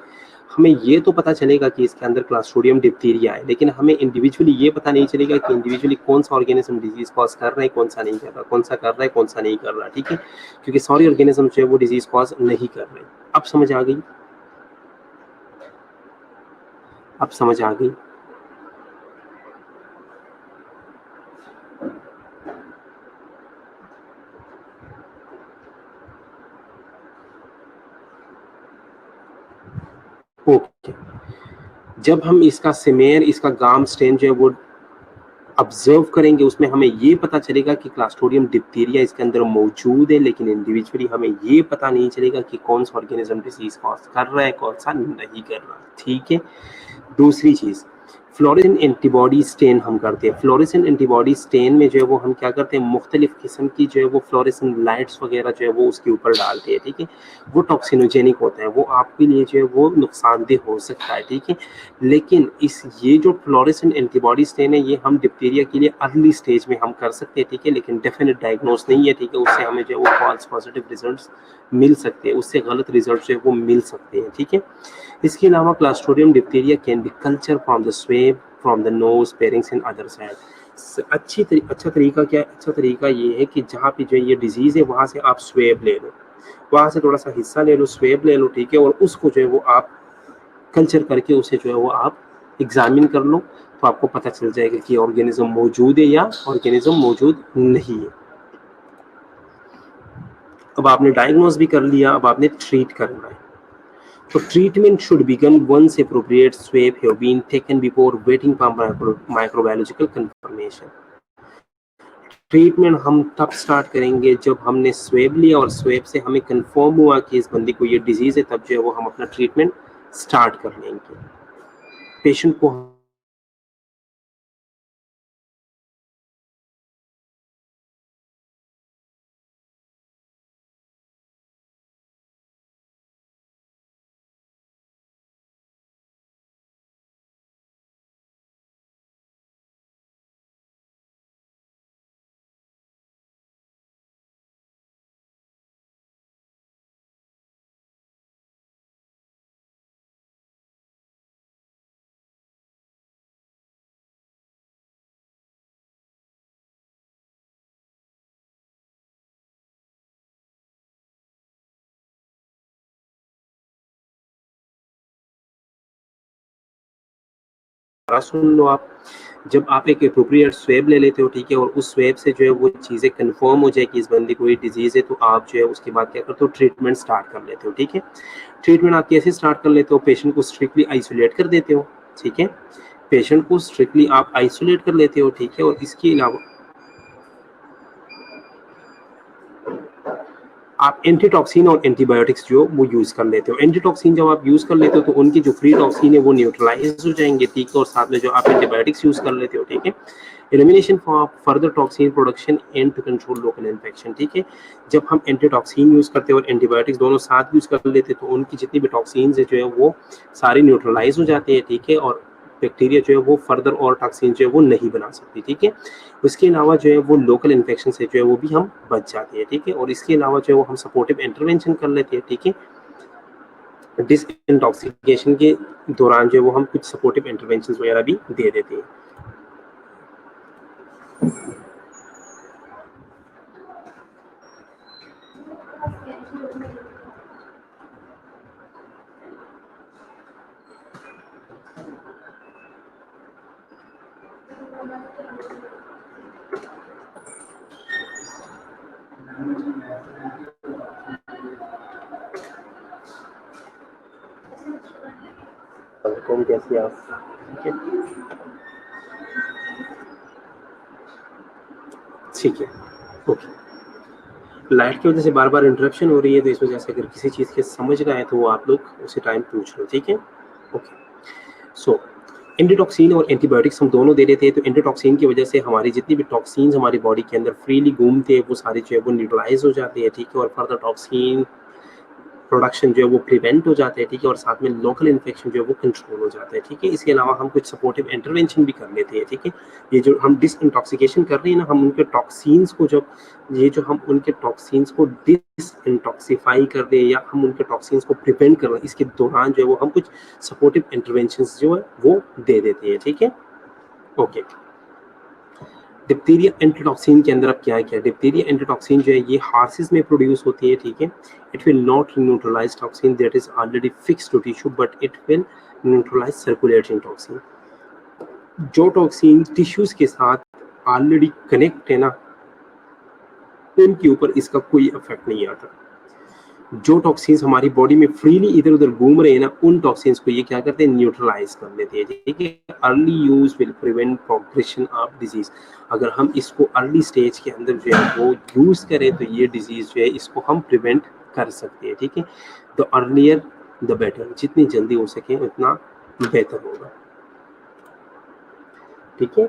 हमें ये तो पता चलेगा कि इसके अंदर क्लास्ट्रोडियम डिप्थीरिया है, लेकिन हमें इंडिविजुअली ये पता नहीं चलेगा कि इंडिविजुअली कौन सा ऑर्गेनिज्म डिजीज कॉज कर रहा है, कौन सा नहीं कर रहा, कौन सा कर रहा है, कौन सा नहीं कर रहा, ठीक है, क्योंकि सारे ऑर्गेनिज्म जो है वो डिजीज कॉज नहीं कर रहे। अब समझ आ गई, अब समझ आ गई। ओके, जब हम इसका सेमेर, इसका गाम स्टेन जो है वो ऑब्जर्व करेंगे, उसमें हमें ये पता चलेगा कि क्लास्ट्रोडियम डिप्थीरिया इसके अंदर मौजूद है, लेकिन इंडिविजुअली हमें ये पता नहीं चलेगा कि कौन सा ऑर्गेनिज्म डिजीज कॉज कर रहा है, कौन सा नहीं कर रहा, ठीक है। दूसरी चीज, फ्लोरेसेंट एंटीबॉडी स्टेन हम करते हैं। फ्लोरेसेंट एंटीबॉडी स्टेन में जो है वो हम क्या करते हैं, मुख्तलिफ किस्म की जो है वो फ्लोरेसेंट लाइट्स वगैरह जो है वो उसके ऊपर डालते हैं, ठीक है। वो टॉक्सिनोजेनिक होता है, वो आपके लिए जो है वो नुकसानदेह हो सकता है, ठीक है। लेकिन इस ये जो फ्लोरेसेंट एंटीबॉडी स्टेन है, ये हम डिप्थीरिया के लिए अर्ली स्टेज में हम कर सकते हैं, ठीक है, लेकिन डेफिनेट डायग्नोस नहीं है, ठीक है। उससे हमें जो है वो फॉल्स पॉजिटिव रिजल्ट्स मिल सकते हैं, उससे गलत रिजल्ट जो है वो मिल सकते हैं, ठीक है। इसके अलावा clostridium diphtheria can be culture from the swab, from the nose, pharynx and other side. अच्छा तरीका क्या है? अच्छा तरीका ये है कि जहाँ पे जो ये डिजीज है वहाँ से आप स्वेब ले लो, वहाँ से थोड़ा सा हिस्सा ले लो, स्वेब ले लो, ठीक है, और उसको जो है वो आप कल्चर करके उसे जो है वो आप एग्जामिन कर लो, तो आपको पता चल जाएगा कि ऑर्गेनिज्म मौजूद है या ऑर्गेनिज्म मौजूद नहीं है। अब आपने डायग्नोज भी कर लिया, अब आपने ट्रीट करना है। So treatment should begin once appropriate swab have been taken before waiting for microbiological confirmation. Treatment हम तब स्टार्ट करेंगे जब हमने स्वेब लिया और स्वेब से हमें कंफर्म हुआ कि इस बंदे को ये डिजीज है, तब जो है वो हम अपना ट्रीटमेंट स्टार्ट कर लेंगे। पेशेंट को सुन लो आप, जब आप एक एप्रोप्रिएट स्वेब ले लेते हो, ठीक है, और उस स्वेब से जो है वो चीज़ें कंफर्म हो जाए कि इस बंदे को ये डिजीज़ है, तो आप जो है उसके बाद क्या करते हो, ट्रीटमेंट स्टार्ट कर लेते हो, ठीक है। ट्रीटमेंट आप कैसे स्टार्ट कर लेते हो? पेशेंट को स्ट्रिक्टली आइसोलेट कर देते हो, ठीक है, पेशेंट को स्ट्रिक्टली आप आइसोलेट कर लेते हो, ठीक है, और इसके अलावा आप एंटीटॉक्सिन और एंटीबायोटिक्स जो वो यूज कर लेते हो। एंटीटॉक्सिन जब आप यूज कर लेते हो तो उनकी जो फ्री टॉक्सिन है वो न्यूट्रलाइज हो जाएंगे, ठीक है, और साथ में जो आप एंटीबायोटिक्स यूज कर लेते हो, ठीक है, elimination for further toxin production and to control local infection, ठीक है। जब हम एंटीटॉक्सिन यूज करते हैं और एंटीबायोटिक्स दोनों साथ यूज कर लेते हैं तो उनकी जितनी भी टॉक्सिन है जो है वो सारी न्यूट्रलाइज हो जाते हैं, ठीक है, और बैक्टीरिया जो है वो फर्दर और टॉक्सिन जो है वो नहीं बना सकती, ठीक है। उसके अलावा जो है वो लोकल इन्फेक्शन से जो है वो भी हम बच जाते हैं, ठीक है, और इसके अलावा जो है वो हम सपोर्टिव इंटरवेंशन कर लेते हैं, ठीक है। डिसइंटॉक्सिकेशन के दौरान जो है वो हम कुछ सपोर्टिव इंटरवेंशन वगैरह भी दे देते हैं। कौन कैसे आप, ठीक है, ठीक है, ओके। लाइट की वजह से बार बार इंटरप्शन हो रही है, तो इस वजह से अगर किसी चीज़ के समझ रहा है तो वो आप लोग उसी टाइम पूछ लो, ठीक है, ओके। सो एंटीटॉक्सिन और एंटीबायोटिक्स हम दोनों दे रहे थे, तो एंटीटॉक्सिन की वजह से हमारी जितनी भी टॉक्सिन्स हमारी बॉडी के अंदर फ्रीली घूमते हैं वो सारे जो है वो न्यूट्रलाइज हो जाते हैं, ठीक है, और फर्दर टॉक्सिन प्रोडक्शन जो है वो प्रिवेंट हो जाता है, ठीक है, और साथ में लोकल इन्फेक्शन जो है वो कंट्रोल हो जाता है, ठीक है। इसके अलावा हम कुछ सपोर्टिव इंटरवेंशन भी कर लेते हैं, ठीक है। ये जो हम डिसइंटॉक्सिकेशन कर रहे हैं ना, हम उनके टॉक्सिन्स को जब ये जो हम उनके टॉक्सिन्स को डिसइंटॉक्सिफाई कर रहे हैं या हम उनके टॉक्सिन्स को प्रिवेंट कर रहे हैं, इसके दौरान जो है वो हम कुछ सपोर्टिव इंटरवेंशंस जो है वो दे देते हैं, ठीक है। ओके, डिप्थीरिया एंटीटॉक्सिन के अंदर अब क्या है, डिप्थीरिया एंटीटॉक्सिन जो है ये हार्सिस में प्रोड्यूस होती है, ठीक है। It will not neutralize toxin that is already fixed to tissue, but it will neutralize circulating toxin. जो टॉक्सिन टिश्यूज के साथ ऑलरेडी कनेक्ट है ना, उनके ऊपर इसका कोई इफेक्ट नहीं आता। जो टॉक्सिन्स हमारी बॉडी में फ्रीली इधर उधर घूम रहे हैं ना, उन टॉक्सिन्स को ये क्या करते हैं, न्यूट्रलाइज कर लेते हैं, ठीक है। Early use will prevent progression of disease. अगर हम इसको अर्ली स्टेज के अंदर जो है वो यूज करें तो ये डिजीज जो है इसको हम प्रिवेंट कर सकते हैं, ठीक है। द अर्लियर द बेटर, जितनी जल्दी हो सके उतना बेहतर होगा, ठीक है।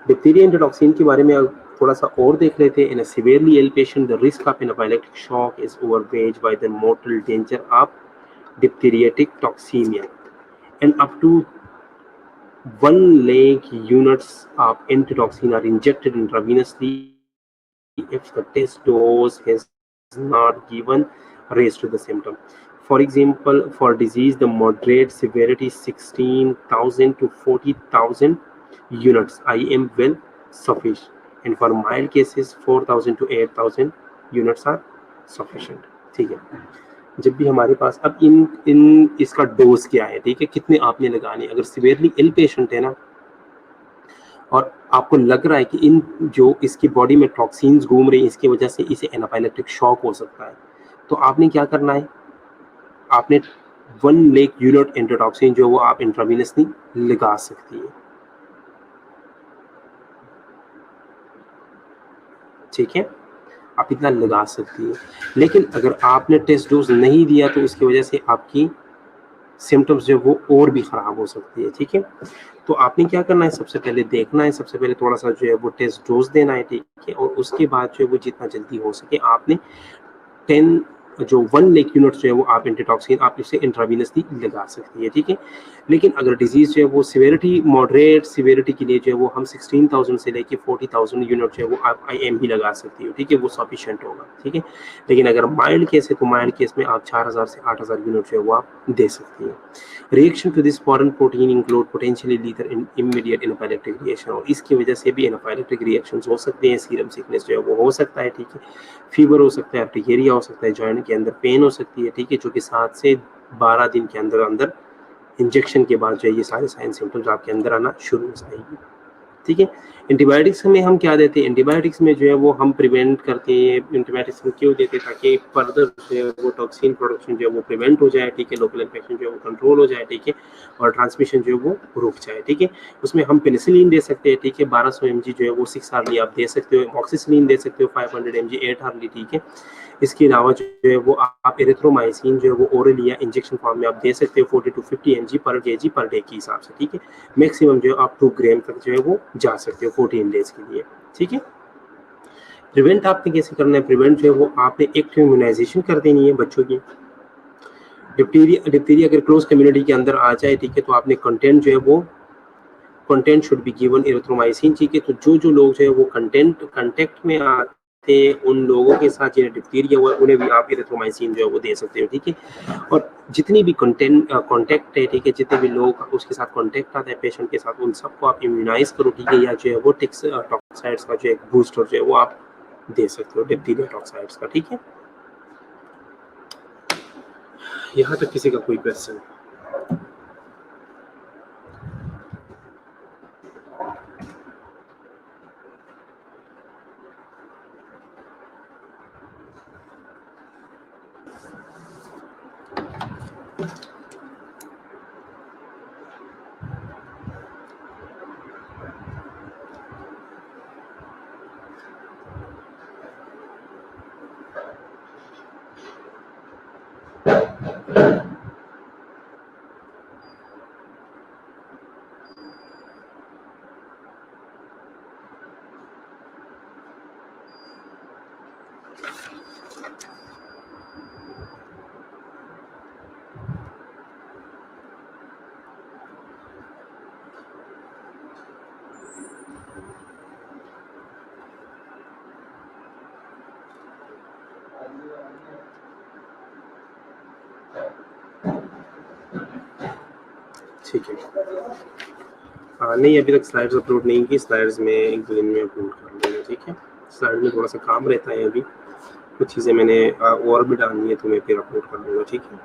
डिप्थीरिया एंटीटॉक्सिन के बारे में थोड़ा सा और देख लेते हैं। In a severely ill patient the risk of anaphylactic shock is overweighs by the mortal danger of diphtheriatic toxemia, and up to 1 lakh units of antitoxin are injected intravenously if the test dose has not given rise to the symptom. For example, for disease the moderate severity 16,000 to 40,000 units IM will suffice, and for mild cases 4,000 to 8,000 units are sufficient, ठीक है। जब भी हमारे पास अब इन इन इसका dose क्या है, ठीक है, कितने आपने लगाने। अगर सिवियरली इल पेशेंट है ना और आपको लग रहा है कि इन जो इसकी बॉडी में टॉक्सिन्स घूम रही हैं इसकी वजह से इसे एनाफाइलेक्टिक शॉक हो सकता है, तो आपने क्या करना है, आपने 1 लाख यूनिट एंटीटॉक्सिन जो वो आप इंट्रावेनसली लगा सकती है, ठीक है, आप इतना लगा सकती है। लेकिन अगर आपने टेस्ट डोज नहीं दिया तो उसकी वजह से आपकी सिम्टम्स जो वो और भी ख़राब हो सकती है, ठीक है। तो आपने क्या करना है, सबसे पहले देखना है, सबसे पहले थोड़ा सा जो है वो टेस्ट डोज देना है, ठीक है, और उसके बाद जो है वो जितना जल्दी हो सके आपने 10 जो 1 लाख यूनिट जो है वो आप एंटीटॉक्सिन आप इसे इंट्रावेनसली लगा सकती है, ठीक है। लेकिन अगर डिजीज जो है वो सिवियरिटी मॉडरेट सिवियरिटी के लिए जो है वो हम 16,000 से लेके 40,000 यूनिट जो है वो आप IM भी लगा सकती हो, ठीक है, वो सफिशिएंट होगा, ठीक है। लेकिन अगर माइल्ड केस है तो माइल्ड केस में आप 4,000 से 8,000 यूनिट जो है वो आप दे सकती हैं। Reaction to this foreign protein include potentially lethal immediate anaphylactic reaction, और इसकी वजह से भी एनाफाइलेक्टिक रिएक्शंस हो सकते हैं। सीरम सिकनेस जो है वो हो सकता है, ठीक है, फीवर हो सकता है, अर्टिकेरिया हो सकता है, जॉइंट के अंदर पेन हो सकती है, ठीक है, जो कि 7 से 12 दिन के अंदर अंदर इंजेक्शन के बाद जो है ये सारे साइन सिम्टम्स आपके अंदर आना शुरू हो जाएगी, ठीक है। एंटीबायोटिक्स में हम क्या देते हैं, एंटीबायोटिक्स में जो है वो हम प्रिवेंट करते हैं। एंटीबायोटिक्स में क्यों देते हैं, ताकि फर्दर जो है वो टॉक्सिन प्रोडक्शन जो है वो प्रिवेंट हो जाए, ठीक है, लोकल इन्फेक्शन जो है वो कंट्रोल हो जाए, ठीक है, और ट्रांसमिशन जो है वो रुक जाए, ठीक है। उसमें हम पेनिसिलिन दे सकते हैं, ठीक है, 1200 mg जो है वो 6 आवर्ली आप दे सकते हो। मॉक्सिसिलिन दे सकते हो 500 mg 8 आवर्ली, ठीक है। इसके अलावा जो है वो आप एरिथ्रोमाइसिन जो है वो ओरल या इंजेक्शन फॉर्म में आप दे सकते हो 40 to 50 mg पर केजी पर डे के हिसाब से, ठीक है। मैक्सिमम जो है आप 2 ग्राम तक जो है वो जा सकते हो 14 डेज के लिए, ठीक है। प्रिवेंट आपने कैसे करना है, प्रिवेंट जो है वो आपने एक्टिव इम्यूनाइजेशन कर देनी है बच्चों की। डिप्थीरिया अगर क्लोज कम्युनिटी के अंदर आ जाए, ठीक है, तो आपने कंटेंट जो है वो content should be given erythromycin, ठीक है। तो जो लोग जो है वो कांटेक्ट में आते हैं उन लोगों के साथ जिन्हें डिप्थीरिया हुआ उन्हें भी आप एरिथ्रोमाइसिन जो है वो दे सकते हो, ठीक है। और जितनी भी कांटेक्ट है, ठीक है, जितने भी लोग उसके साथ कांटेक्ट आता है पेशेंट के साथ, उन सबको आप इम्यूनाइज करो, ठीक है, या जो है वो टॉक्साइड्स का जो एक बूस्टर जो है वो आप दे सकते हो डिप्थीरिया टॉक्साइड्स का, ठीक है। यहाँ तक किसी का कोई क्वेश्चन? ठीक है। नहीं, अभी तक स्लाइड्स अपलोड नहीं की, स्लाइड्स में 1-2 दिन में अपलोड कर दूँगा, ठीक है। स्लाइड में थोड़ा सा काम रहता है अभी, कुछ चीज़ें मैंने और भी डालनी है तो मैं फिर अपलोड कर दूँगा, ठीक है।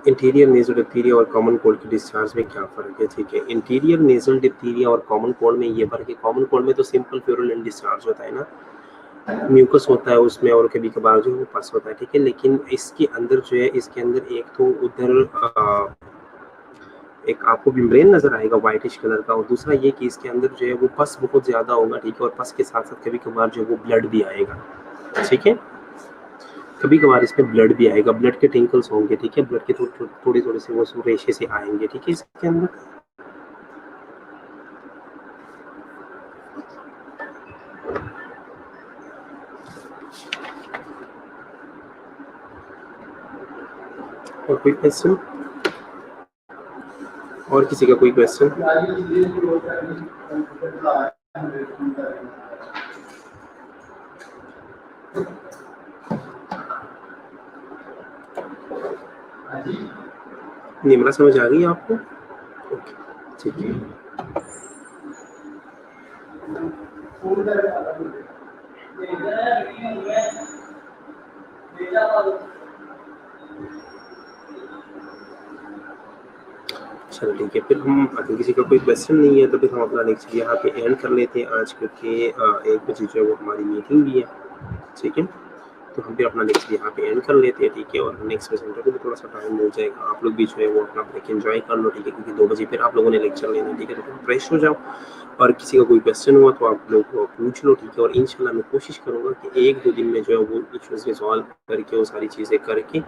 इंटीरियर नेज़ल डिप्थीरिया और कॉमन कोल्ड के डिस्चार्ज में क्या फ़र्क है? ठीक है, इंटीरियर नेज़ल डिप्थीरिया और कॉमन कोल्ड में ये फ़र्क है, कॉमन कोल्ड में तो सिंपल प्यूरुलेंट डिस्चार्ज होता है ना, म्यूकस होता है उसमें और कभी-कभार जो है वो पस होता है, ठीक है। लेकिन इसके अंदर जो है, इसके अंदर एक तो उधर एक आपको मेम्ब्रेन नज़र आएगा व्हाइटिश कलर का, और दूसरा ये कि इसके अंदर जो है वो पस बहुत ज़्यादा होगा, ठीक है, और पस के साथ-साथ कभी-कभार जो है वो ब्लड भी आएगा, ठीक है। कभी-कभार इसमें ब्लड भी आएगा, ब्लड के टिंकल्स होंगे, ठीक है, ब्लड के थोड़े-थोड़े से वो रेशे से आएँगे, ठीक है, इसके अंदर। और कोई क्वेश्चन? और किसी का कोई क्वेश्चन? निम्रा समझ आ गई आपको? ओके, ठीक है। चलो ठीक है, फिर हम अगर किसी का कोई क्वेश्चन नहीं है तो फिर हम अपना लेक्चर यहाँ पे एंड कर लेते हैं आज, क्योंकि 1 बजे जो है वो हमारी मीटिंग भी है, ठीक है। तो हम फिर अपना लेक्चर यहाँ पे एंड कर लेते हैं, ठीक है, और नेक्स्ट प्रेजेंटर को भी थोड़ा सा टाइम मिल जाएगा, आप लोग भी जो है वो अपना ब्रेक एंजॉय कर लो, ठीक है, क्योंकि 2 बजे फिर आप लोगों ने लेक्चर लेना है, ठीक है, तो फ्रेश हो जाओ, और किसी का कोई क्वेश्चन हुआ तो आप लोग पूछ लो, ठीक है, और इंशाल्लाह मैं कोशिश करूँगा कि 1-2 दिन में जो है वो इश्यूज़ रिज़ॉल्व करके, वो सारी चीज़ें करके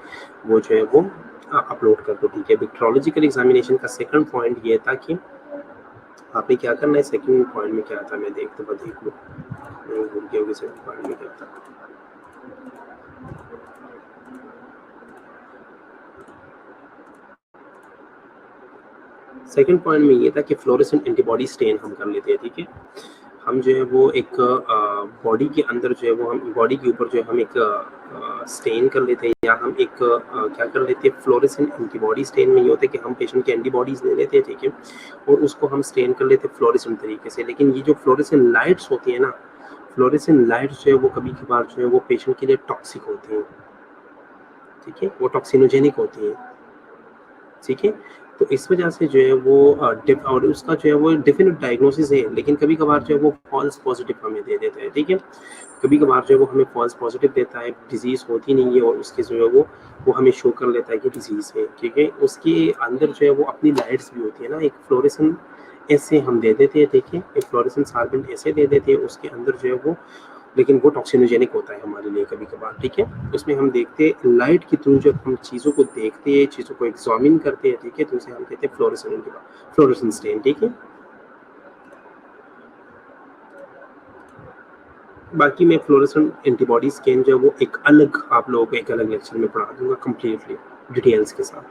वो जो है वो अपलोड कर दो, ठीक है। विक्ट्रोलॉजिकल एग्जामिनेशन का सेकंड पॉइंट ये था कि आपने क्या करना है, सेकंड पॉइंट में क्या था, मैं देख लूँ, मैं भूल गया कि सेकंड पॉइंट में क्या था। सेकंड पॉइंट में ये था कि फ्लोरेसेंट एंटीबॉडी स्टेन हम कर लेते हैं, ठीक है। हम जो है वो एक बॉडी के अंदर जो है वो हम बॉडी के ऊपर जो है हम एक स्टेन कर लेते हैं, या हम एक क्या कर लेते हैं, फ्लोरेसेंट एंटीबॉडी स्टेन में ये होता है कि हम पेशेंट की एंटीबॉडीज ले लेते हैं, ठीक है, और उसको हम स्टेन कर लेते हैं फ्लोरेसेंट तरीके से। लेकिन ये जो फ्लोरेसेंट लाइट्स होती है ना, फ्लोरेसेंट लाइट्स जो है वो कभी-कभार जो है वो पेशेंट के लिए टॉक्सिक होती हैं, ठीक है, वो टॉक्सिनोजेनिक होती हैं, ठीक है। तो इस वजह से जो है वो और उसका जो है वो डेफिनेट डायग्नोसिस है, लेकिन कभी-कभार जो है वो फॉल्स पॉजिटिव हमें दे देता है, ठीक है। कभी-कभार जो है वो हमें फॉल्स पॉजिटिव देता है, डिज़ीज़ होती नहीं है, और उसके जो है वो हमें शो कर लेता है कि डिज़ीज़ है, ठीक है। उसके अंदर जो है वो अपनी लाइट्स भी होती है ना, एक फ्लोरेसेंट ऐसे हम दे देते हैं, ठीक है, एक फ्लोरेसेंट सार्बेंट ऐसे दे देते हैं, उसके अंदर जो है वो, लेकिन वो टॉक्सिनोजेनिक होता है हमारे लिए कभी-कभार, ठीक है। उसमें हम देखते हैं लाइट के थ्रू, जब हम चीज़ों को देखते हैं, चीज़ों को एग्ज़ामिन करते हैं, ठीक है, तो उसे हम कहते हैं फ्लोरेसेंट स्टेन, ठीक है। बाकी मैं फ्लोरेसेंट एंटीबॉडी स्कैन जो है वो एक अलग आप लोगों को एक अलग लेक्चर में पढ़ा दूँगा कंप्लीटली डिटेल्स के साथ।